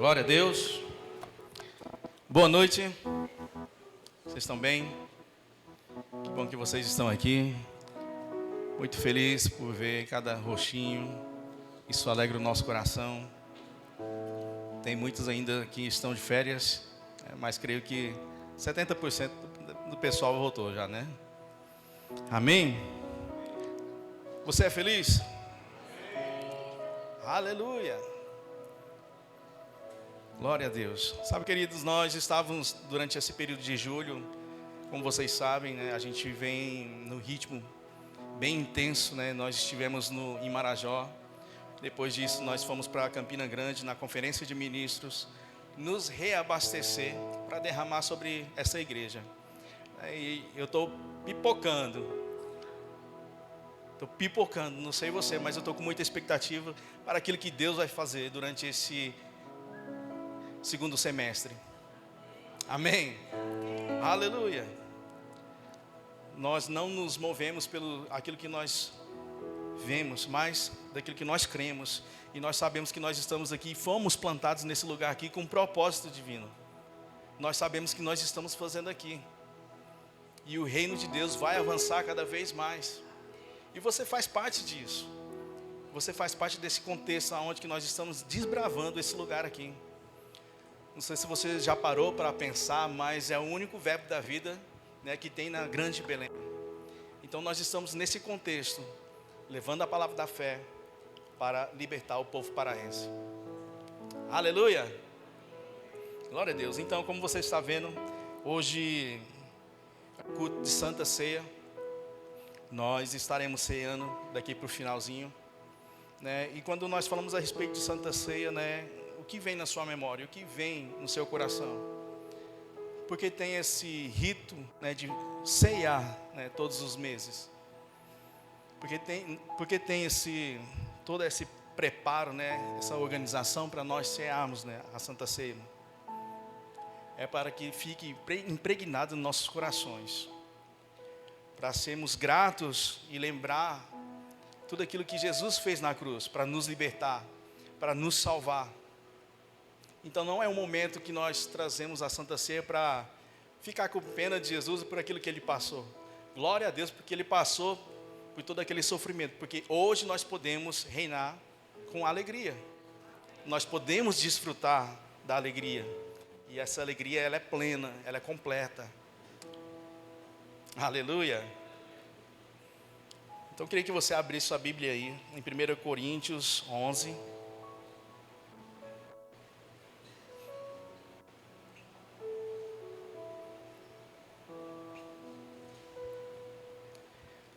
Glória a Deus. Boa noite. Vocês estão bem? Que bom que vocês estão aqui. Muito feliz por ver cada rostinho. Isso alegra o nosso coração. Tem muitos ainda que estão de férias, mas creio que 70% do pessoal voltou já, né? Amém? Você é feliz? Aleluia! Glória a Deus. Sabe, queridos, nós estávamos durante esse período de julho, como vocês sabem, né, a gente vem no ritmo bem intenso, né? Nós estivemos em Marajó. Depois disso, nós fomos para Campina Grande, na conferência de ministros, nos reabastecer para derramar sobre essa igreja. E eu estou pipocando, não sei você, mas eu estou com muita expectativa para aquilo que Deus vai fazer durante esse segundo semestre. Amém? Aleluia. Nós não nos movemos pelo aquilo que nós vemos, mas daquilo que nós cremos. E nós sabemos que nós estamos aqui, fomos plantados nesse lugar aqui com um propósito divino. Nós sabemos que nós estamos fazendo aqui. E o reino de Deus vai avançar cada vez mais. E você faz parte disso. Você faz parte desse contexto onde que nós estamos desbravando esse lugar aqui. Não sei se você já parou para pensar, mas é o único verbo da vida, né, que tem na grande Belém. Então nós estamos nesse contexto, levando a palavra da fé para libertar o povo paraense. Aleluia! Glória a Deus. Então, como você está vendo, hoje é culto de Santa Ceia. Nós estaremos ceando daqui para o finalzinho, né? E quando nós falamos a respeito de Santa Ceia, né, o que vem na sua memória, o que vem no seu coração? Porque tem esse rito, né, de ceiar, né, todos os meses. Porque tem todo esse preparo, né, essa organização para nós cearmos, né, a Santa Ceia. É para que fique impregnado nos nossos corações. Para sermos gratos e lembrar tudo aquilo que Jesus fez na cruz, para nos libertar, para nos salvar. Então não é um momento que nós trazemos a Santa Ceia para ficar com pena de Jesus por aquilo que Ele passou. Glória a Deus, porque Ele passou por todo aquele sofrimento. Porque hoje nós podemos reinar com alegria. Nós podemos desfrutar da alegria. E essa alegria, ela é plena, ela é completa. Aleluia. Então eu queria que você abrisse sua Bíblia aí, em 1 Coríntios 11.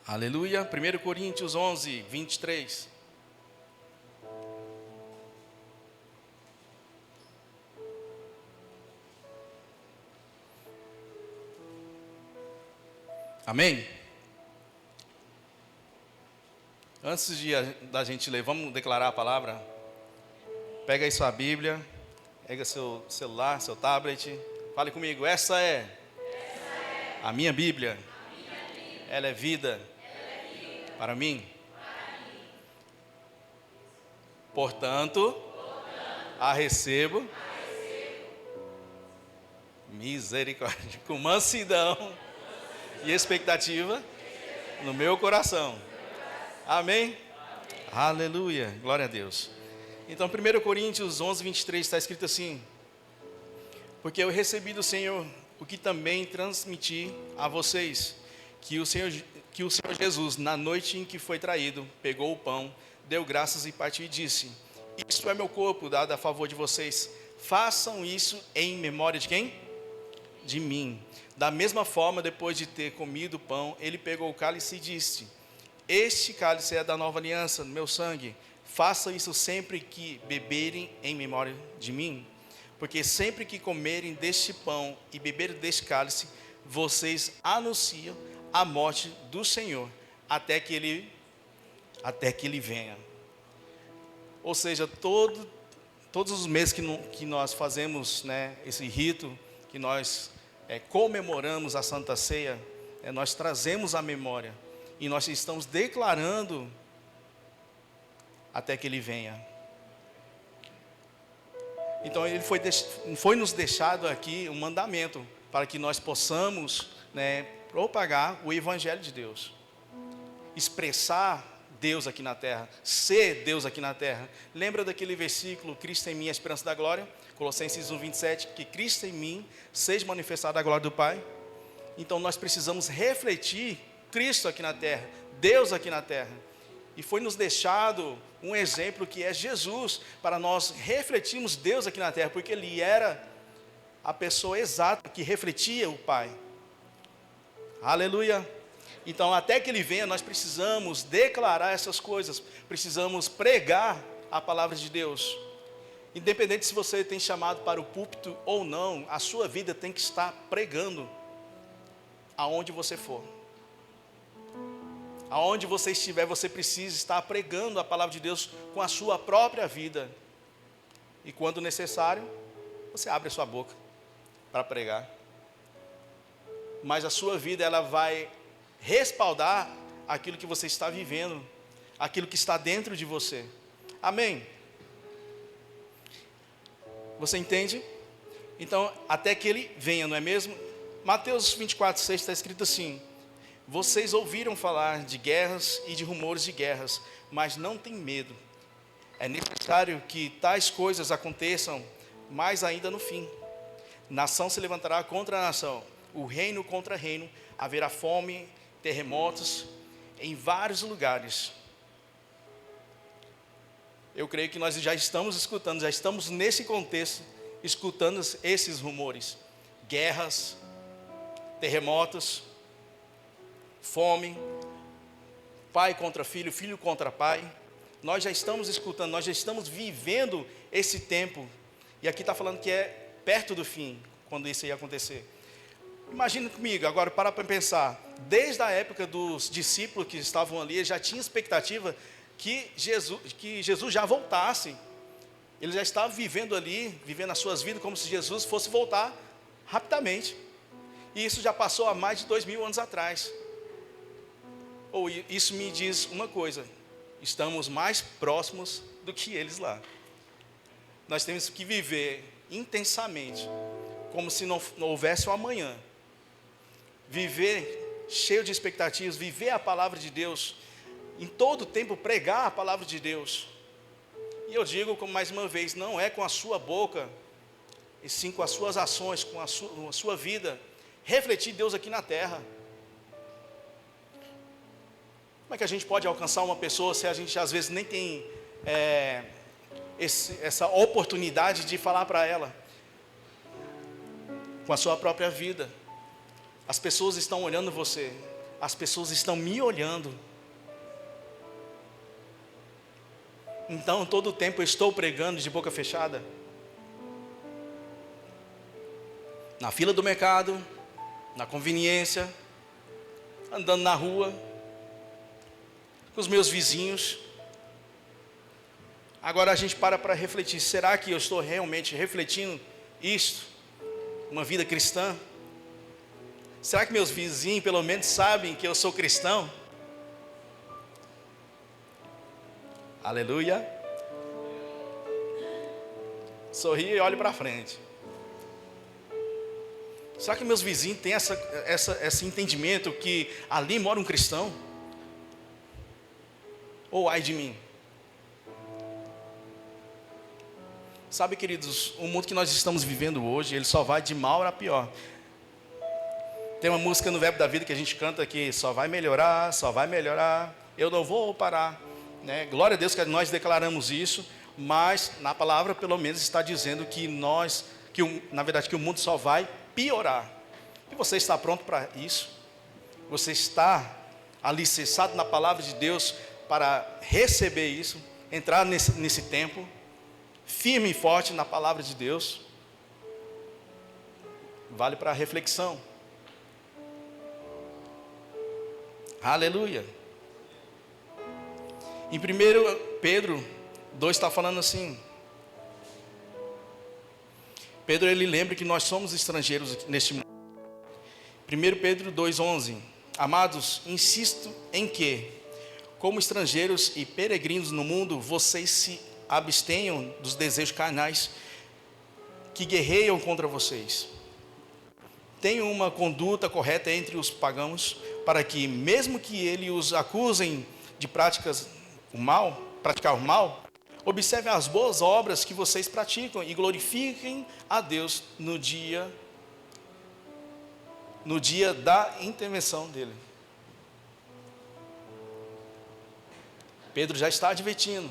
Aleluia. 1 Coríntios 11, 23. Amém? Antes da gente ler, vamos declarar a palavra? Pega aí sua Bíblia, pega seu celular, seu tablet. Fale comigo, essa é a minha Bíblia. Ela é vida para mim. Portanto, a recebo misericórdia, com mansidão e expectativa no meu coração. Amém? Aleluia, glória a Deus. Então 1 Coríntios 11, 23 está escrito assim: porque eu recebi do Senhor o que também transmiti a vocês, que o Senhor Jesus, na noite em que foi traído, pegou o pão, deu graças e partiu e disse: isto é meu corpo dado a favor de vocês, façam isso em memória de quem? De mim. Da mesma forma, depois de ter comido o pão, ele pegou o cálice e disse: este cálice é da nova aliança, meu sangue, façam isso sempre que beberem em memória de mim. Porque sempre que comerem deste pão e beberem deste cálice, vocês anunciam a morte do Senhor, até que ele venha. Ou seja, todos os meses que nós fazemos, né, esse rito, que nós comemoramos a Santa Ceia, nós trazemos a memória, e nós estamos declarando até que Ele venha. Então ele foi nos deixado aqui um mandamento para que nós possamos, né, propagar o Evangelho de Deus, expressar Deus aqui na terra, ser Deus aqui na terra. Lembra daquele versículo, Cristo em mim, a esperança da glória? Colossenses 1:27, que Cristo em mim seja manifestada a glória do Pai. Então nós precisamos refletir Cristo aqui na terra, Deus aqui na terra. E foi nos deixado um exemplo que é Jesus, para nós refletirmos Deus aqui na terra, porque Ele era a pessoa exata que refletia o Pai. Aleluia! Então, até que Ele venha, nós precisamos declarar essas coisas, precisamos pregar a palavra de Deus. Independente se você tem chamado para o púlpito ou não, a sua vida tem que estar pregando aonde você for. Aonde você estiver, você precisa estar pregando a palavra de Deus com a sua própria vida. E quando necessário, você abre a sua boca para pregar. Mas a sua vida, ela vai respaldar aquilo que você está vivendo, aquilo que está dentro de você. Amém? Você entende? Então, até que Ele venha, não é mesmo? Mateus 24:6 está escrito assim: vocês ouviram falar de guerras e de rumores de guerras, mas não tem medo. É necessário que tais coisas aconteçam, mas ainda no fim. Nação se levantará contra a nação, o reino contra reino, haverá fome, terremotos em vários lugares. Eu creio que nós já estamos escutando, já estamos nesse contexto, escutando esses rumores. Guerras, terremotos, fome, pai contra filho, filho contra pai. Nós já estamos escutando, nós já estamos vivendo esse tempo. E aqui está falando que é perto do fim, quando isso ia acontecer. Imagina comigo, agora para pensar. Desde a época dos discípulos que estavam ali, já tinha expectativa que Jesus já voltasse. Eles já estavam vivendo ali, vivendo as suas vidas como se Jesus fosse voltar rapidamente. E isso já passou há mais de 2000 anos atrás. Ou isso me diz uma coisa: estamos mais próximos do que eles lá. Nós temos que viver intensamente, como se não houvesse um amanhã. Viver cheio de expectativas, viver a palavra de Deus, em todo tempo pregar a palavra de Deus. E eu digo, como mais uma vez, não é com a sua boca, e sim com as suas ações, com a sua vida, refletir Deus aqui na terra. Como é que a gente pode alcançar uma pessoa se a gente às vezes nem tem essa oportunidade de falar para ela? Com a sua própria vida. As pessoas estão olhando você, as pessoas estão me olhando. Então, todo o tempo eu estou pregando de boca fechada. Na fila do mercado, na conveniência, andando na rua, com os meus vizinhos. Agora a gente para refletir, será que eu estou realmente refletindo isto? Uma vida cristã? Será que meus vizinhos pelo menos sabem que eu sou cristão? Aleluia. Sorri e olhe para frente. Será que meus vizinhos têm esse entendimento que ali mora um cristão? Ou ai de mim? Sabe, queridos, o mundo que nós estamos vivendo hoje, ele só vai de mal a pior. Tem uma música no Verbo da Vida que a gente canta que só vai melhorar, eu não vou parar, né? Glória a Deus que nós declaramos isso, mas na palavra pelo menos está dizendo que na verdade que o mundo só vai piorar. E você está pronto para isso? Você está alicerçado na palavra de Deus para receber isso, entrar nesse tempo, firme e forte na palavra de Deus? Vale para reflexão. Aleluia. Em 1 Pedro 2 está falando assim. Pedro, ele lembra que nós somos estrangeiros neste mundo. 1 Pedro 2:11. Amados, insisto em que, como estrangeiros e peregrinos no mundo, vocês se abstenham dos desejos carnais que guerreiam contra vocês. Tenham uma conduta correta entre os pagãos, para que, mesmo que eles os acusem de praticar o mal, observem as boas obras que vocês praticam e glorifiquem a Deus no dia da intervenção dele. Pedro já está advertindo.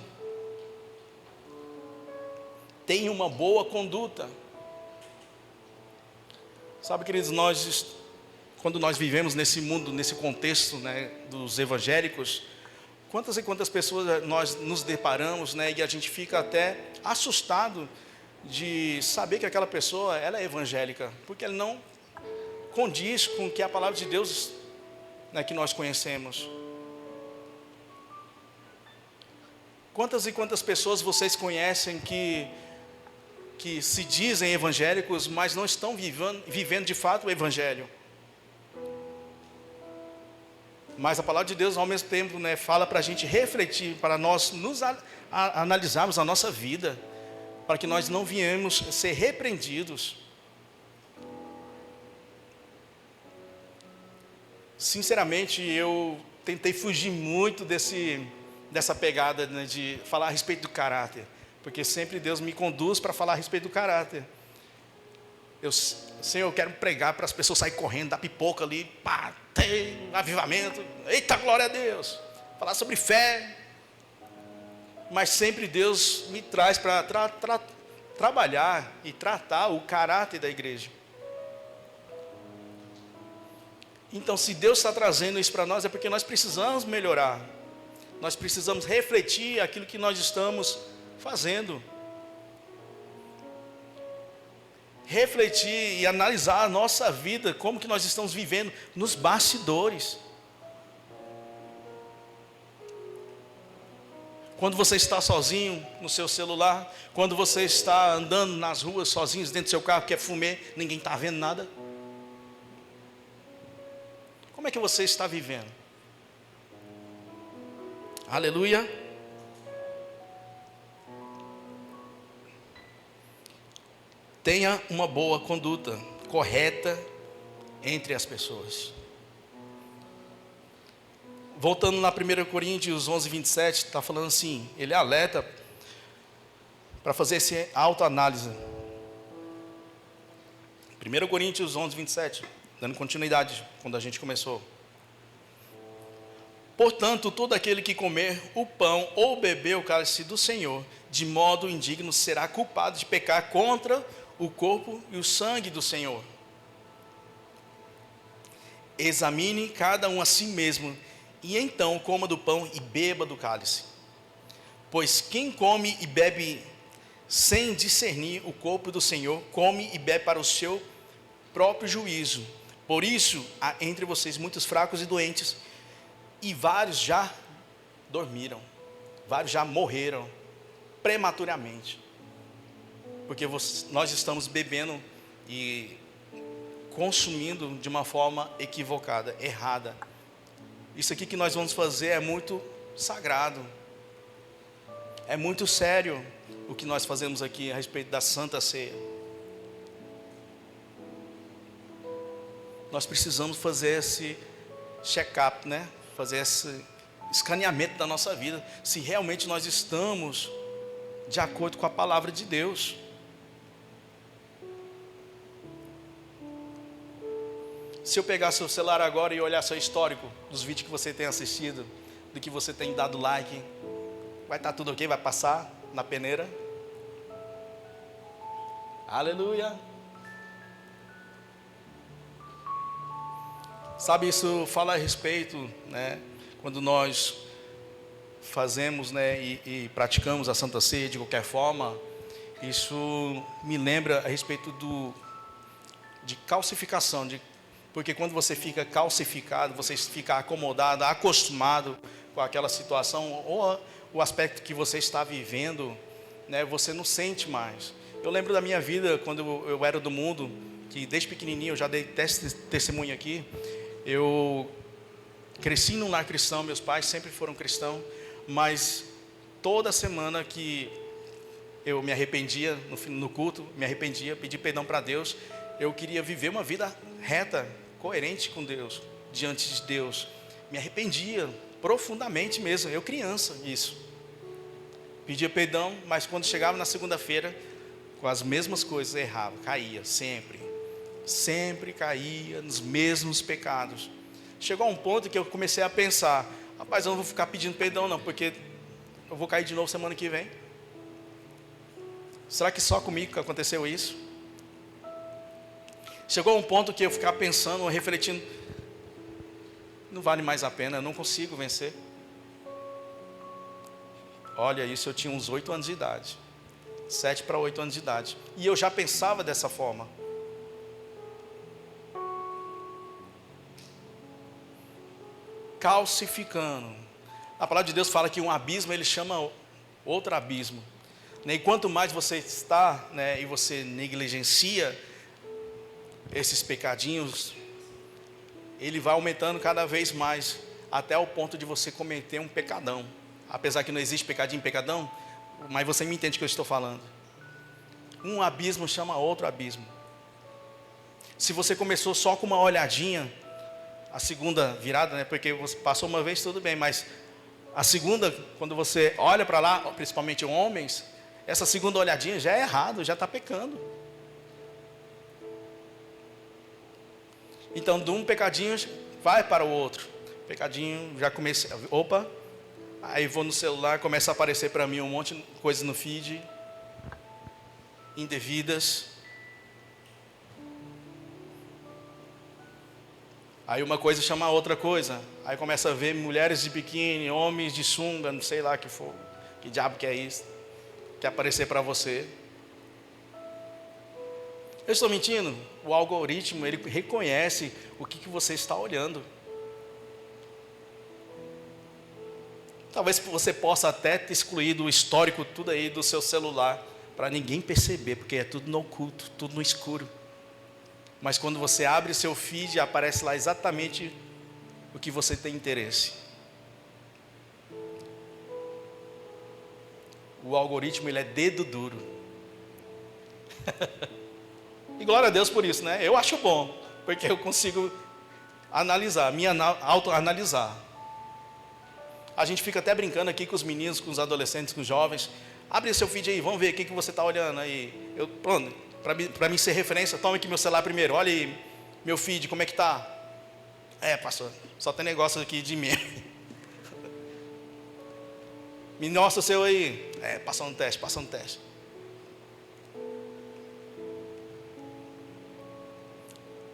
Tenha uma boa conduta. Sabe, queridos, quando nós vivemos nesse mundo, nesse contexto, né, dos evangélicos, quantas e quantas pessoas nós nos deparamos, né, e a gente fica até assustado de saber que aquela pessoa ela é evangélica, porque ela não condiz com que a palavra de Deus, né, que nós conhecemos. Quantas e quantas pessoas vocês conhecem que se dizem evangélicos, mas não estão vivendo de fato o evangelho? Mas a palavra de Deus, ao mesmo tempo, né, fala para a gente refletir, para nós analisarmos a nossa vida, para que nós não venhamos ser repreendidos. Sinceramente, eu tentei fugir muito dessa pegada, né, de falar a respeito do caráter, porque sempre Deus me conduz para falar a respeito do caráter. Senhor, eu quero pregar para as pessoas saírem correndo, dar pipoca ali, pá, tem avivamento, eita, glória a Deus, falar sobre fé, mas sempre Deus me traz para trabalhar e tratar o caráter da igreja. Então, se Deus está trazendo isso para nós, é porque nós precisamos melhorar, nós precisamos refletir aquilo que nós estamos fazendo, refletir e analisar a nossa vida, como que nós estamos vivendo nos bastidores. Quando você está sozinho no seu celular, quando você está andando nas ruas sozinho dentro do seu carro, quer fumar, ninguém está vendo nada. Como é que você está vivendo? Aleluia. Tenha uma boa conduta correta entre as pessoas. Voltando na 1 Coríntios 11, 27, está falando assim, ele alerta para fazer essa autoanálise. 1 Coríntios 11, 27, dando continuidade quando a gente começou. Portanto, todo aquele que comer o pão ou beber o cálice do Senhor de modo indigno será culpado de pecar contra o corpo e o sangue do Senhor. Examine cada um a si mesmo, e então coma do pão e beba do cálice. Pois quem come e bebe sem discernir o corpo do Senhor, come e bebe para o seu próprio juízo. Por isso, há entre vocês muitos fracos e doentes, e vários já dormiram, vários já morreram prematuramente, porque nós estamos bebendo e consumindo de uma forma equivocada, errada. Isso aqui que nós vamos fazer é muito sagrado, é muito sério o que nós fazemos aqui a respeito da Santa Ceia. Nós precisamos fazer esse check-up, né? Fazer esse escaneamento da nossa vida, se realmente nós estamos de acordo com a palavra de Deus. Se eu pegar seu celular agora e olhar seu histórico dos vídeos que você tem assistido, do que você tem dado like, vai estar tudo ok? Vai passar na peneira? Aleluia! Sabe, isso fala a respeito, né, quando nós fazemos, né, e praticamos a Santa Ceia de qualquer forma, isso me lembra a respeito de calcificação, porque quando você fica calcificado, você fica acomodado, acostumado com aquela situação, ou o aspecto que você está vivendo, né, você não sente mais. Eu lembro da minha vida, quando eu era do mundo, que desde pequenininho, eu já dei testemunho aqui, eu cresci num lar cristão, meus pais sempre foram cristãos, mas toda semana que eu me arrependia no culto, me arrependia, pedi perdão para Deus. Eu queria viver uma vida reta, coerente com Deus, diante de Deus. Me arrependia profundamente mesmo, eu criança, isso. Pedia perdão, mas quando chegava na segunda-feira, com as mesmas coisas, errava, caía, sempre caía nos mesmos pecados. Chegou a um ponto que eu comecei a pensar, rapaz, eu não vou ficar pedindo perdão não, porque eu vou cair de novo semana que vem. Será que só comigo que aconteceu isso? Chegou a um ponto que eu ficava pensando, refletindo, não vale mais a pena, eu não consigo vencer. Olha, isso eu tinha uns 8 anos de idade, 7 para 8 anos de idade, e eu já pensava dessa forma. Calcificando. A palavra de Deus fala que um abismo, ele chama outro abismo. E quanto mais você está, e você negligencia esses pecadinhos, ele vai aumentando cada vez mais, até o ponto de você cometer um pecadão. Apesar que não existe pecadinho, pecadão, mas você me entende o que eu estou falando. Um abismo chama outro abismo. Se você começou só com uma olhadinha, a segunda virada, porque você passou uma vez, tudo bem, mas a segunda, quando você olha para lá, principalmente homens, essa segunda olhadinha já é errado, já está pecando. Então, de um pecadinho, vai para o outro. Pecadinho, já comecei, opa, aí vou no celular, começa a aparecer para mim um monte de coisas no feed, indevidas. Aí uma coisa chama a outra coisa. Aí começa a ver mulheres de biquíni, homens de sunga, não sei lá que for. Que diabo que é isso? Quer aparecer para você. Eu estou mentindo? O algoritmo, ele reconhece o que você está olhando. Talvez você possa até ter excluído o histórico tudo aí do seu celular, para ninguém perceber, porque é tudo no oculto, tudo no escuro. Mas quando você abre seu feed, aparece lá exatamente o que você tem interesse. O algoritmo, ele é dedo duro. E glória a Deus por isso, né? Eu acho bom, porque eu consigo analisar, me autoanalisar. A gente fica até brincando aqui com os meninos, com os adolescentes, com os jovens. Abre seu feed aí, vamos ver o que você está olhando aí. Pronto, para mim ser referência, toma aqui meu celular primeiro. Olha aí, meu feed, como é que está? Pastor, só tem negócio aqui de mim. Me mostra o seu aí. Passando um teste.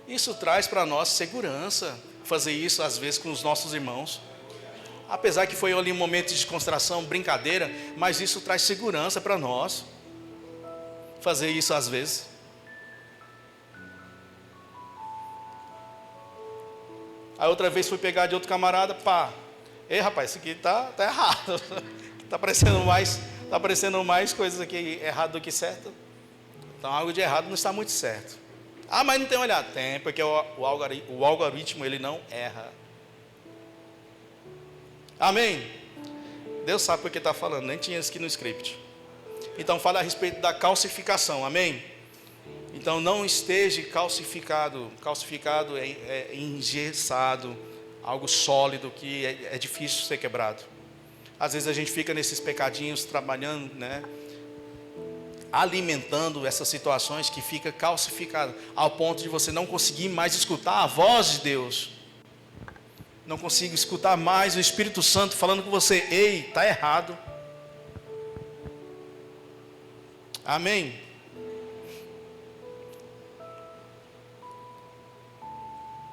Isso traz para nós segurança, fazer isso às vezes com os nossos irmãos. Apesar que foi ali um momento de descontração, brincadeira, mas isso traz segurança para nós, fazer isso às vezes. Aí outra vez fui pegar de outro camarada, ei rapaz, isso aqui tá errado, está aparecendo mais coisas aqui errado do que certo. Então algo de errado não está muito certo. Mas não tem olhado. Tem, porque o algoritmo, ele não erra. Amém? Deus sabe porque está falando, nem tinha isso aqui no script. Então fala a respeito da calcificação, amém? Então não esteja calcificado. Calcificado é engessado, algo sólido que é difícil ser quebrado. Às vezes a gente fica nesses pecadinhos trabalhando, alimentando essas situações que fica calcificado, ao ponto de você não conseguir mais escutar a voz de Deus. Não consigo escutar mais o Espírito Santo falando com você, ei, está errado. Amém?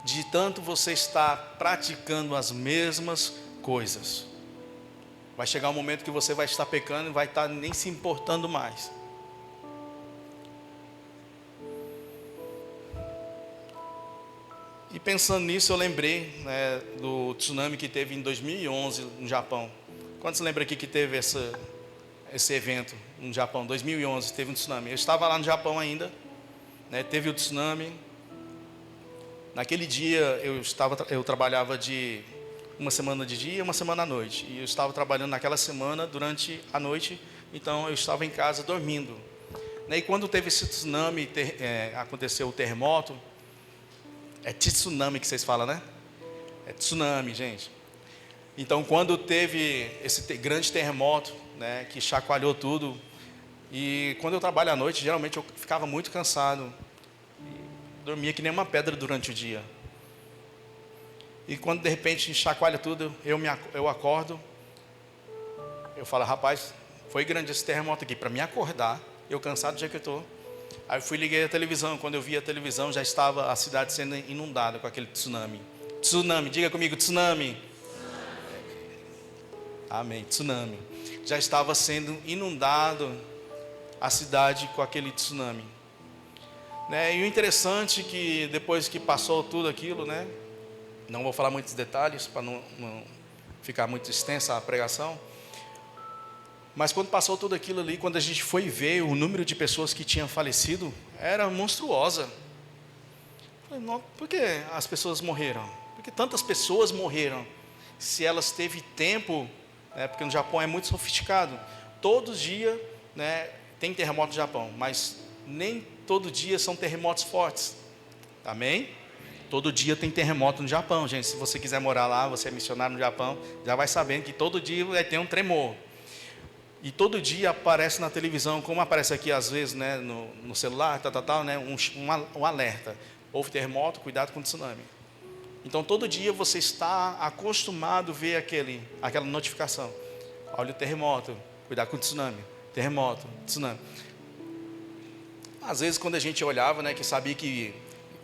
De tanto você está praticando as mesmas coisas, vai chegar um momento que você vai estar pecando e vai estar nem se importando mais. E pensando nisso, eu lembrei do tsunami que teve em 2011 no Japão. Quantos lembram aqui que teve esse evento no Japão? 2011 teve um tsunami. Eu estava lá no Japão ainda, teve o tsunami. Naquele dia eu trabalhava de uma semana de dia e uma semana à noite. E eu estava trabalhando naquela semana durante a noite Então eu estava em casa dormindo. E quando teve esse tsunami, aconteceu o terremoto. É tsunami que vocês falam, né? É tsunami, gente. Então quando teve esse grande terremoto, né, que chacoalhou tudo, e quando eu trabalho à noite, geralmente eu ficava muito cansado, dormia que nem uma pedra durante o dia. E quando de repente chacoalha tudo, eu acordo, eu falo, rapaz, foi grande esse terremoto aqui, para me acordar, eu cansado do jeito que eu estou. Aí eu fui, liguei a televisão, quando eu vi a televisão, já estava a cidade sendo inundada com aquele tsunami. Tsunami, diga comigo, tsunami. Amém, tsunami. Já estava sendo inundado a cidade com aquele tsunami. E o interessante é que depois que passou tudo aquilo, não vou falar muitos detalhes para não ficar muito extensa a pregação, mas quando passou tudo aquilo ali, quando a gente foi ver o número de pessoas que tinham falecido, era monstruosa. Por que as pessoas morreram? Por que tantas pessoas morreram? Se elas teve tempo, porque no Japão é muito sofisticado, todo dia tem terremoto no Japão, mas nem todo dia são terremotos fortes. Amém? Todo dia tem terremoto no Japão, gente. Se você quiser morar lá, você é missionário no Japão, já vai sabendo que todo dia vai ter um tremor. E todo dia aparece na televisão, como aparece aqui às vezes, no celular, um alerta. Houve terremoto, cuidado com o tsunami. Então todo dia você está acostumado a ver aquela notificação. Olha o terremoto, cuidado com o tsunami. Terremoto, tsunami. Às vezes quando a gente olhava, que sabia que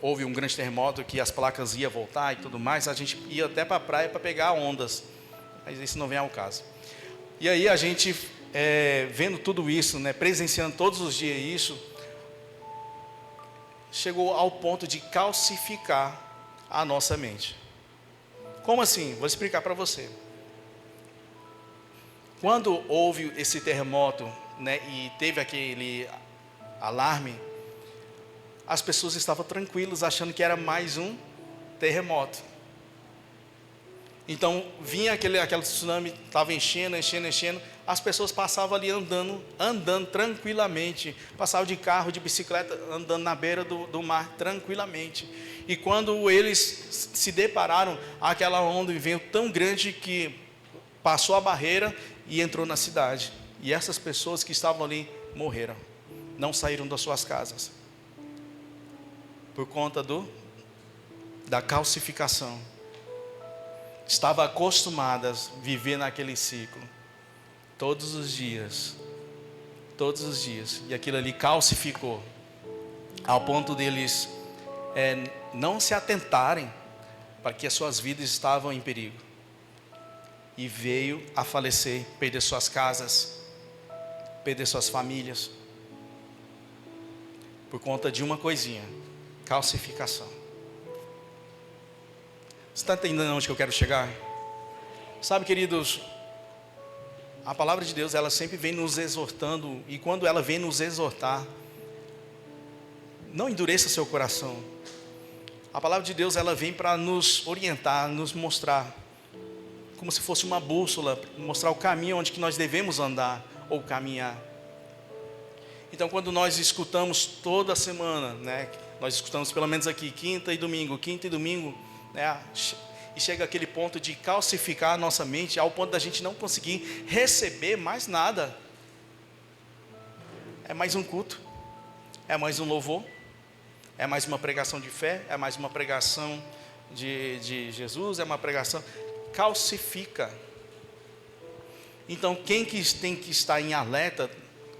houve um grande terremoto, que as placas iam voltar e tudo mais, a gente ia até para a praia para pegar ondas. Mas isso não vem ao caso. E aí a gente, vendo tudo isso, presenciando todos os dias isso, chegou ao ponto de calcificar a nossa mente. Como assim? Vou explicar para você. Quando houve esse terremoto, e teve aquele alarme, as pessoas estavam tranquilas, achando que era mais um terremoto. Então vinha aquele tsunami, estava enchendo, as pessoas passavam ali andando tranquilamente, passavam de carro, de bicicleta, andando na beira do mar tranquilamente. E quando eles se depararam, aquela onda veio tão grande que passou a barreira e entrou na cidade. E essas pessoas que estavam ali morreram, não saíram das suas casas, por conta da calcificação. Estavam acostumadas a viver naquele ciclo, todos os dias, e aquilo ali calcificou, ao ponto deles não se atentarem para que as suas vidas estavam em perigo, e veio a falecer, perder suas casas, perder suas famílias, por conta de uma coisinha: calcificação. Você está entendendo onde que eu quero chegar? Sabe, queridos, a palavra de Deus, ela sempre vem nos exortando, e quando ela vem nos exortar, não endureça seu coração. A palavra de Deus, ela vem para nos orientar, nos mostrar, como se fosse uma bússola, mostrar o caminho onde que nós devemos andar ou caminhar. Então, quando nós escutamos toda semana, nós escutamos pelo menos aqui, quinta e domingo, e chega aquele ponto de calcificar a nossa mente, ao ponto da gente não conseguir receber mais nada. É mais um culto, é mais um louvor, é mais uma pregação de fé, é mais uma pregação de Jesus, é uma pregação, calcifica. Então quem que tem que estar em alerta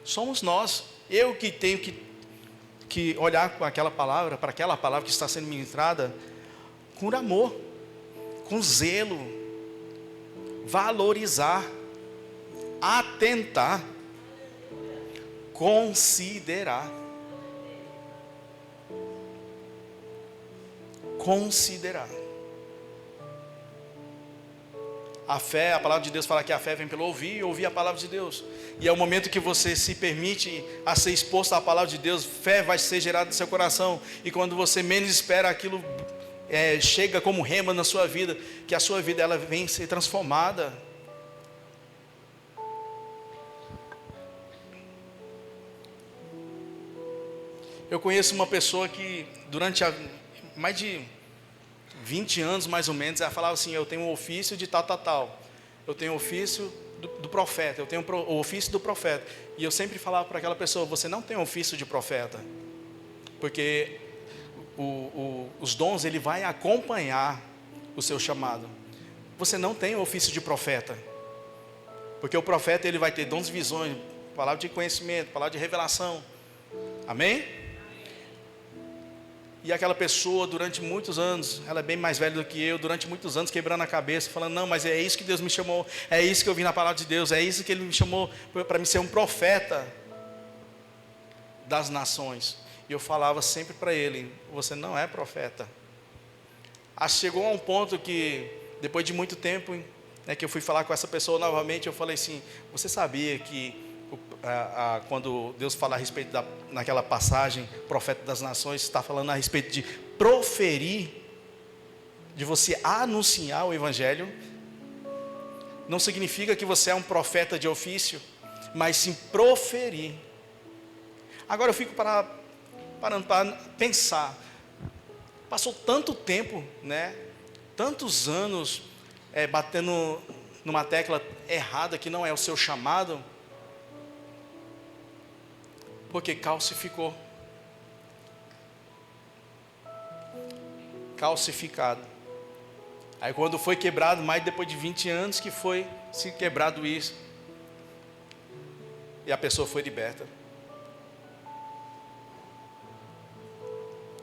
somos nós. Eu que tenho que olhar para aquela palavra que está sendo ministrada com amor, com zelo, valorizar, atentar, considerar. A fé, a palavra de Deus fala que a fé vem pelo ouvir e ouvir a palavra de Deus. E é o momento que você se permite a ser exposto à palavra de Deus, fé vai ser gerada no seu coração. E quando você menos espera, aquilo chega como rema na sua vida, que a sua vida ela vem ser transformada. Eu conheço uma pessoa que durante mais de 20 anos mais ou menos, ela falava assim: eu tenho o ofício de tal, tal, tal. Eu tenho o ofício do profeta, eu tenho o ofício do profeta. E eu sempre falava para aquela pessoa: você não tem o ofício de profeta, porque os dons, ele vai acompanhar o seu chamado. Você não tem o ofício de profeta, porque o profeta, ele vai ter dons de visões, palavra de conhecimento, palavra de revelação. Amém? E aquela pessoa, durante muitos anos, ela é bem mais velha do que eu, durante muitos anos quebrando a cabeça, falando: não, mas é isso que Deus me chamou, é isso que eu vi na palavra de Deus, é isso que Ele me chamou para me ser um profeta das nações. E eu falava sempre para ele: você não é profeta. Chegou a um ponto que, depois de muito tempo, né, que eu fui falar com essa pessoa novamente, eu falei assim: você sabia que quando Deus fala a respeito naquela passagem, profeta das nações, está falando a respeito de proferir, de você anunciar o evangelho? Não significa que você é um profeta de ofício, mas sim proferir. Agora eu fico parando para pensar, passou tanto tempo, né, tantos anos batendo numa tecla errada, que não é o seu chamado, porque calcificado. Aí quando foi quebrado, mais depois de 20 anos que foi se quebrado isso, e a pessoa foi liberta.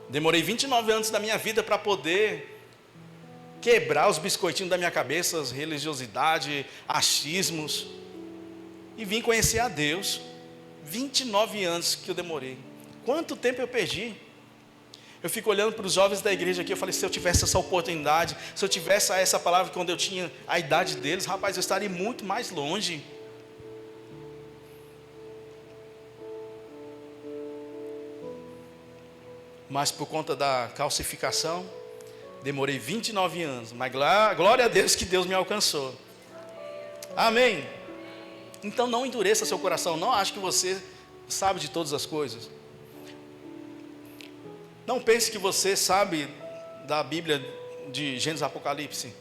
Demorei 29 anos da minha vida para poder quebrar os biscoitinhos da minha cabeça, as religiosidade, achismos, e vim conhecer a Deus. 29 anos que eu demorei. Quanto tempo eu perdi? Eu fico olhando para os jovens da igreja aqui, eu falei: se eu tivesse essa oportunidade, se eu tivesse essa palavra quando eu tinha a idade deles, rapaz, eu estaria muito mais longe. Mas por conta da calcificação, demorei 29 anos, mas glória a Deus que Deus me alcançou. Amém. Então não endureça seu coração, não ache que você sabe de todas as coisas. Não pense que você sabe da Bíblia de Gênesis e Apocalipse,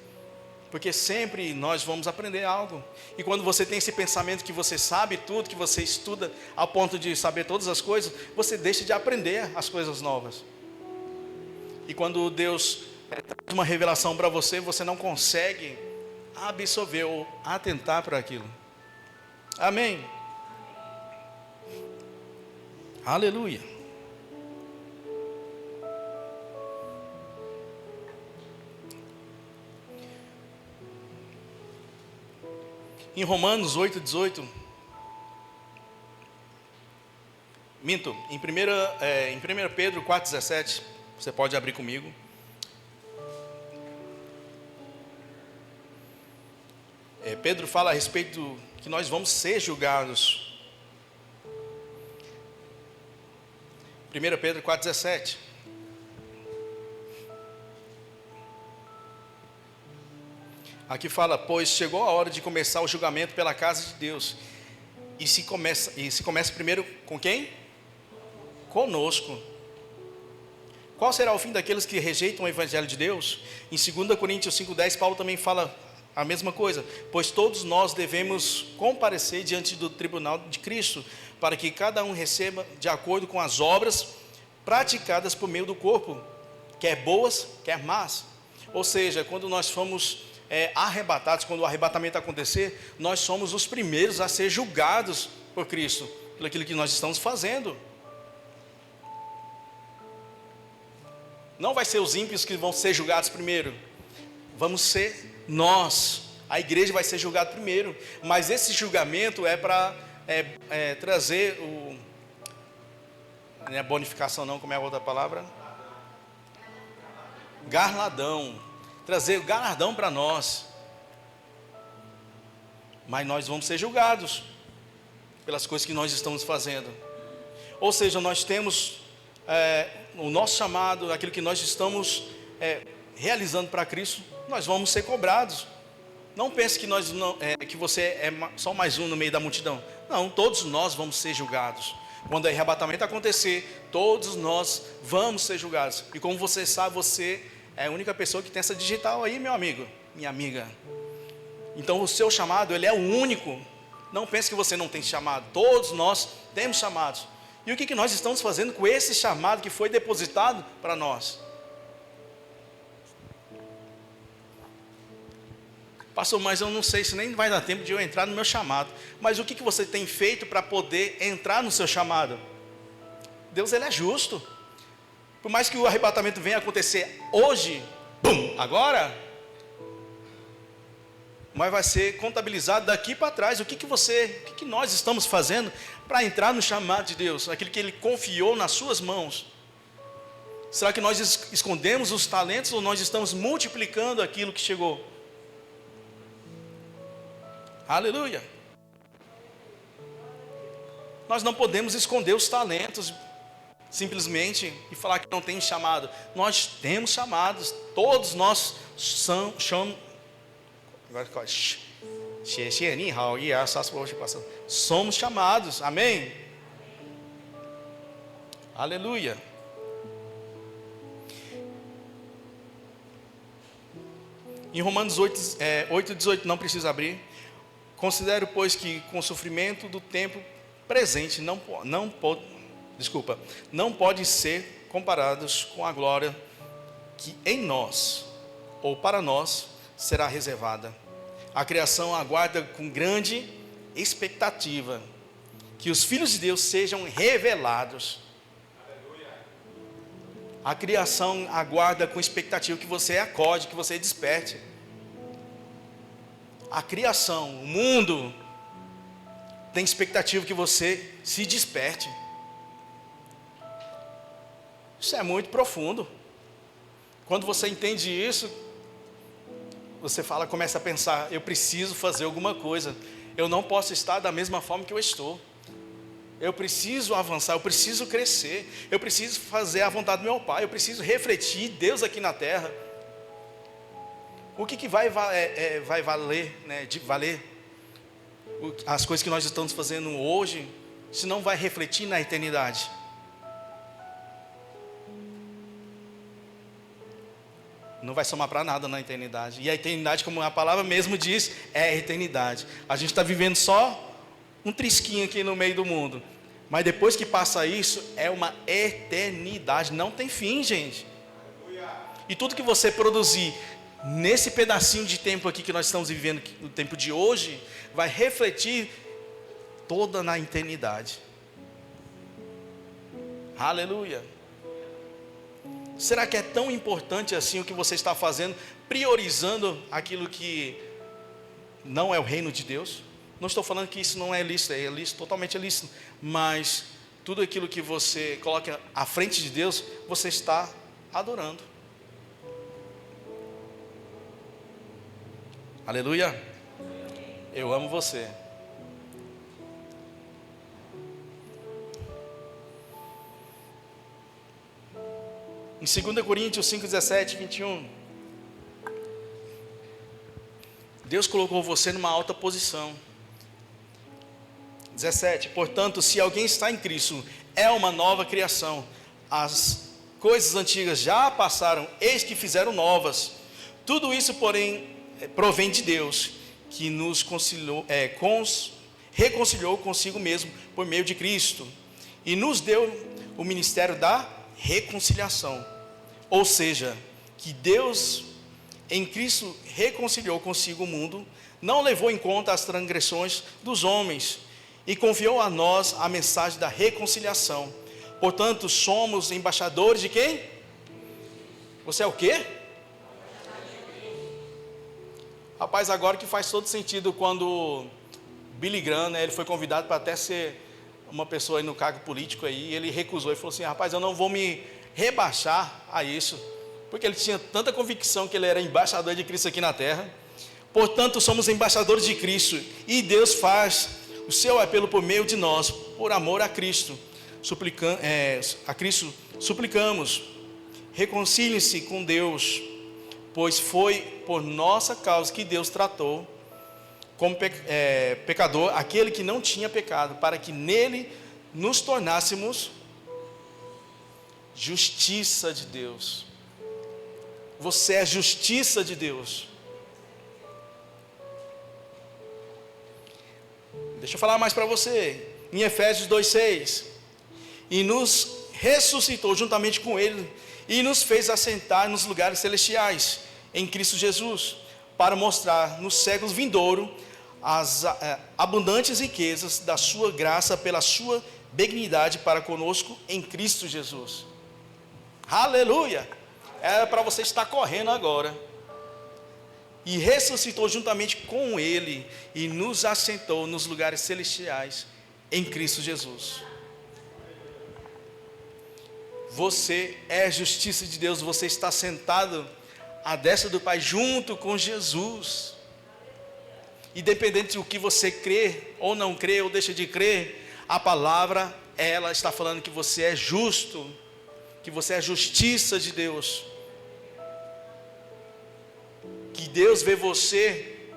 porque sempre nós vamos aprender algo. E quando você tem esse pensamento que você sabe tudo, que você estuda ao ponto de saber todas as coisas, você deixa de aprender as coisas novas. E quando Deus traz uma revelação para você, você não consegue absorver ou atentar para aquilo. Amém. Aleluia. Em Romanos 8:18, minto, em 1 Pedro 4:17, você pode abrir comigo. Pedro fala a respeito que nós vamos ser julgados. 1 Pedro 4:17. Aqui fala: pois chegou a hora de começar o julgamento pela casa de Deus. E se começa primeiro com quem? Conosco. Qual será o fim daqueles que rejeitam o evangelho de Deus? Em 2 Coríntios 5:10, Paulo também fala a mesma coisa: pois todos nós devemos comparecer diante do tribunal de Cristo, para que cada um receba de acordo com as obras praticadas por meio do corpo, quer boas, quer más. Ou seja, quando nós fomos arrebatados, quando o arrebatamento acontecer, nós somos os primeiros a ser julgados por Cristo, pelo aquilo que nós estamos fazendo. Não vai ser os ímpios que vão ser julgados primeiro, vamos ser nós, a igreja vai ser julgada primeiro. Mas esse julgamento é para trazer não é bonificação não, como é a outra palavra? Galardão. Trazer o galardão para nós. Mas nós vamos ser julgados pelas coisas que nós estamos fazendo. Ou seja, nós temos o nosso chamado, aquilo que nós estamos realizando para Cristo, nós vamos ser cobrados. Não pense que, que você é só mais um no meio da multidão. Não, todos nós vamos ser julgados. Quando o arrebatamento acontecer, todos nós vamos ser julgados. E como você sabe, você é a única pessoa que tem essa digital aí, meu amigo, minha amiga. Então o seu chamado, ele é o único. Não pense que você não tem chamado. Todos nós temos chamados. E o que nós estamos fazendo com esse chamado que foi depositado para nós? Pastor, mas eu não sei se nem vai dar tempo de eu entrar no meu chamado. Mas o que você tem feito para poder entrar no seu chamado? Deus, ele é justo. Por mais que o arrebatamento venha acontecer hoje, agora, mas vai ser contabilizado daqui para trás. O que nós estamos fazendo para entrar no chamado de Deus? Aquilo que Ele confiou nas suas mãos. Será que nós escondemos os talentos ou nós estamos multiplicando aquilo que chegou? Aleluia. Nós não podemos esconder os talentos simplesmente e falar que não tem chamado. Nós temos chamados. Todos nós somos chamados. Amém? Aleluia. Em Romanos 8:18, não precisa abrir. Considero, pois, que com o sofrimento do tempo presente não podem ser comparados com a glória que em nós, ou para nós, será reservada. A criação aguarda com grande expectativa que os filhos de Deus sejam revelados. A criação aguarda com expectativa que você acorde, que você desperte. A criação, o mundo, tem expectativa que você se desperte. Isso é muito profundo. Quando você entende isso, você começa a pensar: eu preciso fazer alguma coisa. Eu não posso estar da mesma forma que eu estou. Eu preciso avançar, eu preciso crescer. Eu preciso fazer a vontade do meu Pai. Eu preciso refletir Deus aqui na terra. O que vai valer, né, de valer as coisas que nós estamos fazendo hoje, se não vai refletir na eternidade? Não vai somar para nada na eternidade. E a eternidade, como a palavra mesmo diz, é a eternidade. A gente está vivendo só um trisquinho aqui no meio do mundo. Mas depois que passa isso, é uma eternidade. Não tem fim, gente. E tudo que você produzir nesse pedacinho de tempo aqui que nós estamos vivendo, no tempo de hoje, vai refletir toda na eternidade. Aleluia. Será que é tão importante assim o que você está fazendo, priorizando aquilo que não é o reino de Deus? Não estou falando que isso não é lícito, é lícito, totalmente lícito, mas tudo aquilo que você coloca à frente de Deus, você está adorando. Aleluia. Eu amo você. Em 2 Coríntios 5:17-21, Deus colocou você numa alta posição. 17, portanto, se alguém está em Cristo, é uma nova criação. As coisas antigas já passaram, eis que fizeram novas. Tudo isso, porém, provém de Deus, que nos reconciliou consigo mesmo por meio de Cristo, e nos deu o ministério da reconciliação. Ou seja, que Deus em Cristo reconciliou consigo o mundo, não levou em conta as transgressões dos homens, e confiou a nós a mensagem da reconciliação. Portanto, somos embaixadores de quem? Você é o quê? Rapaz, agora que faz todo sentido quando Billy Graham, né, ele foi convidado para até ser uma pessoa aí no cargo político aí, e ele recusou e falou assim: rapaz, eu não vou me rebaixar a isso, porque ele tinha tanta convicção que ele era embaixador de Cristo aqui na terra. Portanto, somos embaixadores de Cristo, e Deus faz o seu apelo por meio de nós, por amor a Cristo. Suplicamos, reconciliem-se com Deus, pois foi por nossa causa que Deus tratou como pecador aquele que não tinha pecado, para que nele nos tornássemos justiça de Deus. Você é justiça de Deus. Deixa eu falar mais para você. Em Efésios 2:6. E nos ressuscitou juntamente com Ele e nos fez assentar nos lugares celestiais em Cristo Jesus, para mostrar nos séculos vindouros as abundantes riquezas da sua graça pela sua benignidade para conosco em Cristo Jesus. Aleluia! Era para você estar correndo agora. E ressuscitou juntamente com Ele e nos assentou nos lugares celestiais em Cristo Jesus. Você é justiça de Deus. Você está sentado à destra do Pai junto com Jesus. Independente do que você crê ou não crê ou deixa de crer, a palavra, ela está falando que você é justo, que você é justiça de Deus, que Deus vê você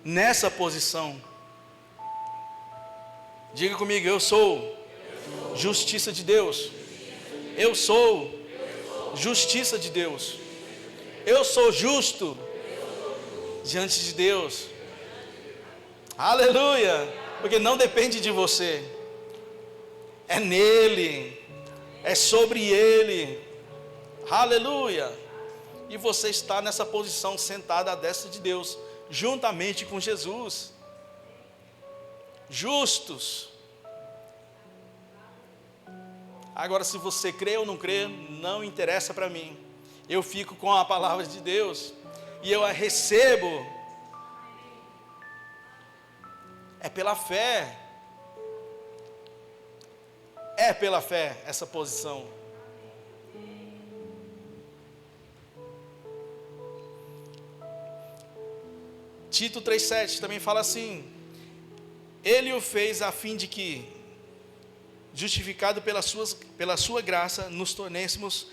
nessa posição. Diga comigo: eu sou justiça de Deus. Eu sou justiça de Deus. Eu sou justo diante de Deus. Aleluia! Porque não depende de você, é nele, é sobre ele. Aleluia! E você está nessa posição, sentado à destra de Deus, juntamente com Jesus. Justos. Agora, se você crê ou não crê, não interessa para mim. Eu fico com a palavra de Deus e eu a recebo. É pela fé. É pela fé essa posição. Tito 3,7 também fala assim: Ele o fez a fim de que, justificado pela sua graça, nos tornéssemos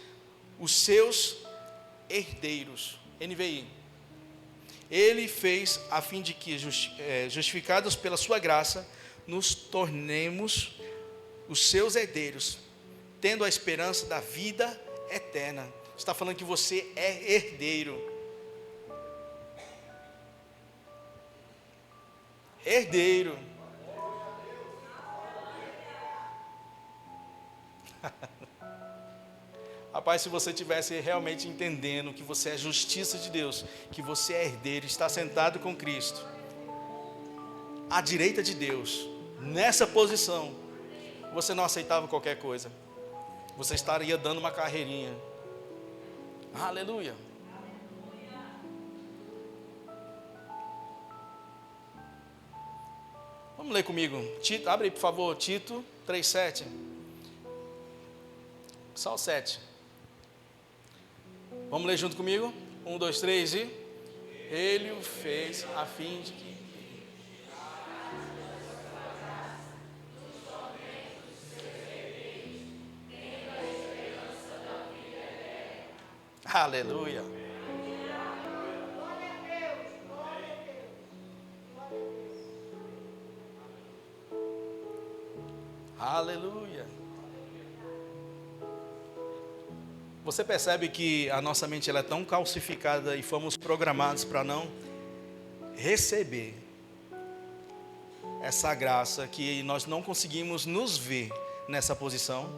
os seus herdeiros. NVI. Ele fez a fim de que, justificados pela sua graça, nos tornemos os seus herdeiros, tendo a esperança da vida eterna. Está falando que você é herdeiro. Herdeiro. Rapaz, se você estivesse realmente entendendo que você é justiça de Deus, que você é herdeiro, está sentado com Cristo, à direita de Deus, nessa posição, você não aceitava qualquer coisa. Você estaria dando uma carreirinha. Aleluia. Vamos ler comigo. Tito, abre aí, por favor, Tito 3,7. Só o 7. Vamos ler junto comigo? 1, 2, 3 e... Ele o fez a fim de que... Aleluia. Aleluia. Você percebe que a nossa mente ela é tão calcificada e fomos programados para não receber essa graça, que nós não conseguimos nos ver nessa posição,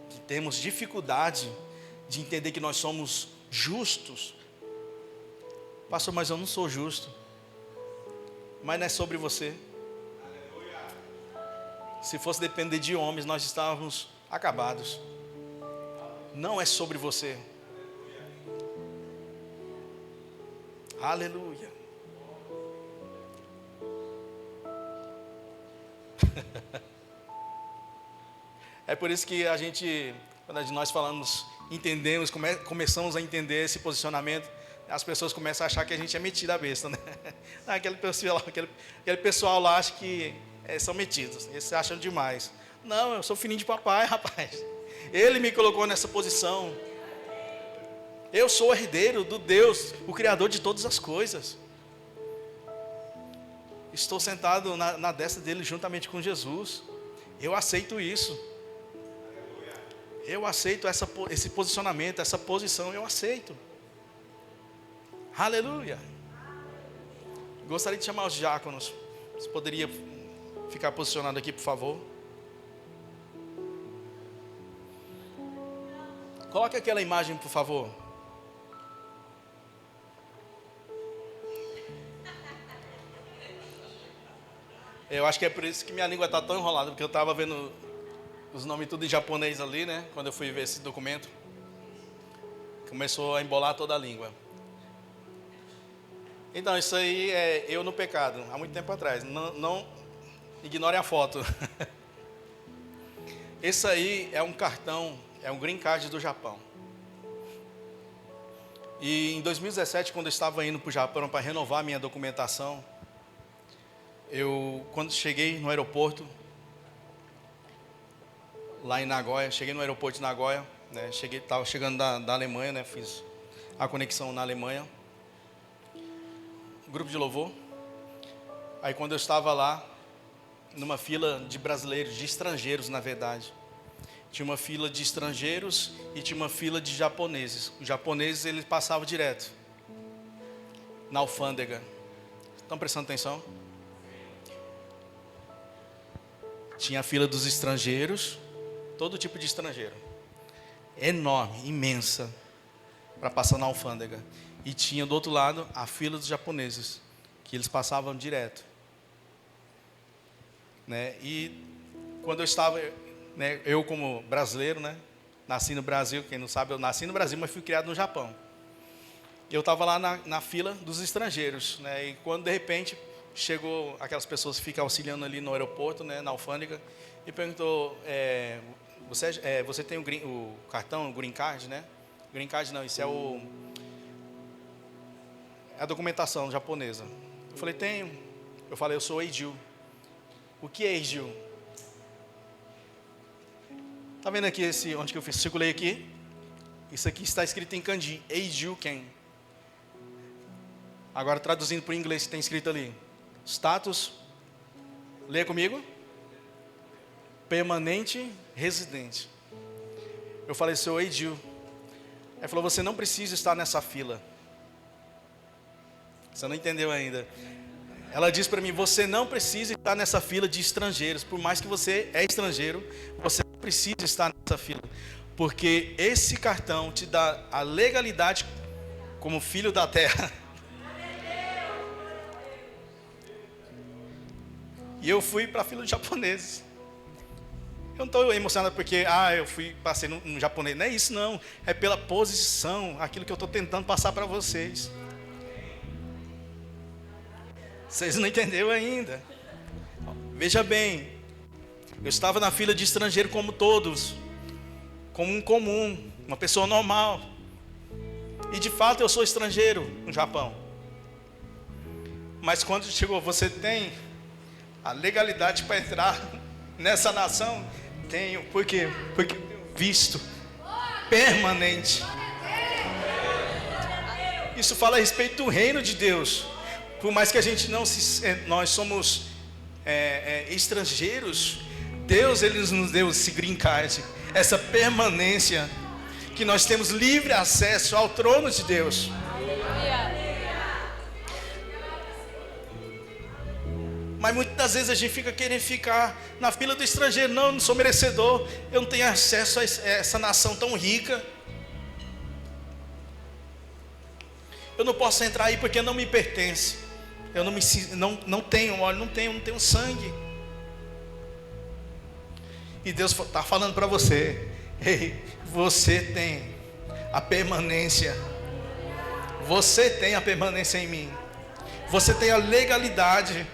que temos dificuldade de entender que nós somos justos. Pastor, mas eu não sou justo. Mas não é sobre você. Se fosse depender de homens, nós estávamos acabados. Não é sobre você. Aleluia. É por isso que a gente, quando nós falamos, entendemos, começamos a entender esse posicionamento, as pessoas começam a achar que a gente é metido a besta, né? Aquele pessoal lá acha que são metidos, eles se acham demais. Não, eu sou filhinho de papai, rapaz. Ele me colocou nessa posição. Eu sou herdeiro do Deus, o Criador de todas as coisas. estou sentado na destra dele juntamente com Jesus. Eu aceito isso. Eu aceito esse posicionamento, essa posição, eu aceito. Aleluia. Gostaria de chamar os diáconos. Você poderia ficar posicionado aqui, por favor? Coloque aquela imagem, por favor. Eu acho que é por isso que minha língua está tão enrolada, porque eu estava vendo os nomes tudo em japonês ali, né? Quando eu fui ver esse documento, começou a embolar toda a língua. Então, isso aí é eu no pecado, há muito tempo atrás. Não ignore a foto. Esse aí é um cartão, é um green card do Japão. E em 2017, quando eu estava indo para o Japão para renovar minha documentação, quando cheguei no aeroporto, lá em Nagoya, cheguei no aeroporto de Nagoya, né, estava chegando da Alemanha, né, fiz a conexão na Alemanha, grupo de louvor. Aí quando eu estava lá, numa fila de brasileiros, de estrangeiros na verdade, tinha uma fila de estrangeiros e tinha uma fila de japoneses. Os japoneses, eles passavam direto na alfândega. Estão prestando atenção? Tinha a fila dos estrangeiros, todo tipo de estrangeiro, enorme, imensa, para passar na alfândega. E tinha do outro lado a fila dos japoneses, que eles passavam direto, né? E quando eu estava, né, eu como brasileiro, né, nasci no Brasil, quem não sabe, eu nasci no Brasil, mas fui criado no Japão. Eu estava lá na fila dos estrangeiros, né? E quando de repente chegou aquelas pessoas que ficam auxiliando ali no aeroporto, né, na alfândega, e perguntou, você tem o cartão, o green card, né? Green card não, isso é a documentação japonesa. Eu falei, tenho. Eu falei, eu sou Eiju. O que é Eiju? Tá vendo aqui onde que eu circulei aqui? Isso aqui está escrito em kanji, Eiju Ken. Agora traduzindo para o inglês, tem escrito ali, status, leia comigo, permanente residente. Eu falei, sou Eiju. Ele falou, você não precisa estar nessa fila. Você não entendeu ainda. Ela disse para mim, você não precisa estar nessa fila de estrangeiros. Por mais que você é estrangeiro, você não precisa estar nessa fila. Porque esse cartão te dá a legalidade como filho da terra. E eu fui para a fila de japoneses. Eu não estou emocionado porque, passei no japonês. Não é isso não, é pela posição, aquilo que eu estou tentando passar para vocês. Vocês não entenderam ainda. Veja bem, eu estava na fila de estrangeiro como todos, como um comum, uma pessoa normal. E de fato eu sou estrangeiro no Japão. Mas quando chegou, você tem a legalidade para entrar nessa nação? Tenho. Por quê? Porque visto permanente. Isso fala a respeito do reino de Deus. Por mais que a gente nós somos estrangeiros, Deus ele nos deu esse green card, essa permanência, que nós temos livre acesso ao trono de Deus. Mas muitas das vezes a gente fica querendo ficar na fila do estrangeiro. Não, eu não sou merecedor, eu não tenho acesso a essa nação tão rica. Eu não posso entrar aí porque não me pertence. Eu não tenho óleo, não tenho sangue. E Deus está falando para você, ei, você tem a permanência. Você tem a permanência em mim. Você tem a legalidade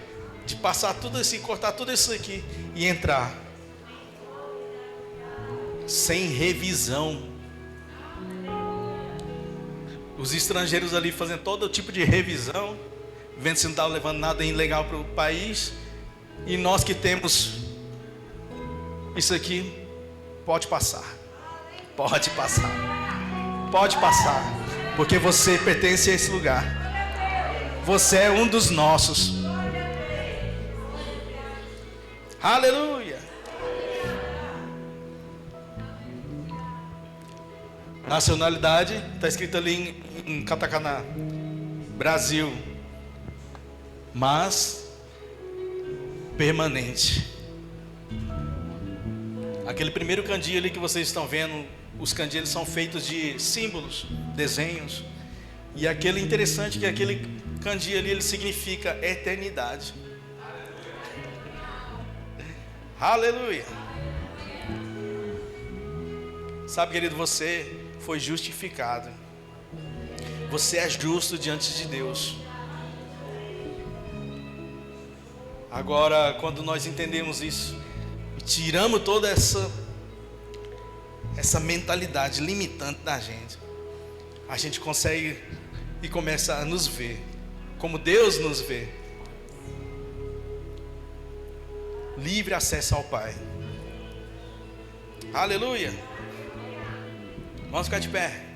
de passar tudo assim, cortar tudo isso aqui e entrar sem revisão. Os estrangeiros ali fazendo todo tipo de revisão, vendo se não estava levando nada ilegal para o país. E nós que temos isso aqui, pode passar. Pode passar. Pode passar. Porque você pertence a esse lugar. Você é um dos nossos. Aleluia. Nacionalidade, está escrito ali em katakana, Brasil, mas permanente. Aquele primeiro kanji ali que vocês estão vendo, os kanji eles são feitos de símbolos, desenhos. E aquele interessante que aquele kanji ali ele significa eternidade. Aleluia. Sabe, querido, você foi justificado. Você é justo diante de Deus. Agora, quando nós entendemos isso, tiramos toda essa mentalidade limitante da gente, a gente consegue e começa a nos ver como Deus nos vê. Livre acesso ao Pai. Aleluia. Vamos ficar de pé.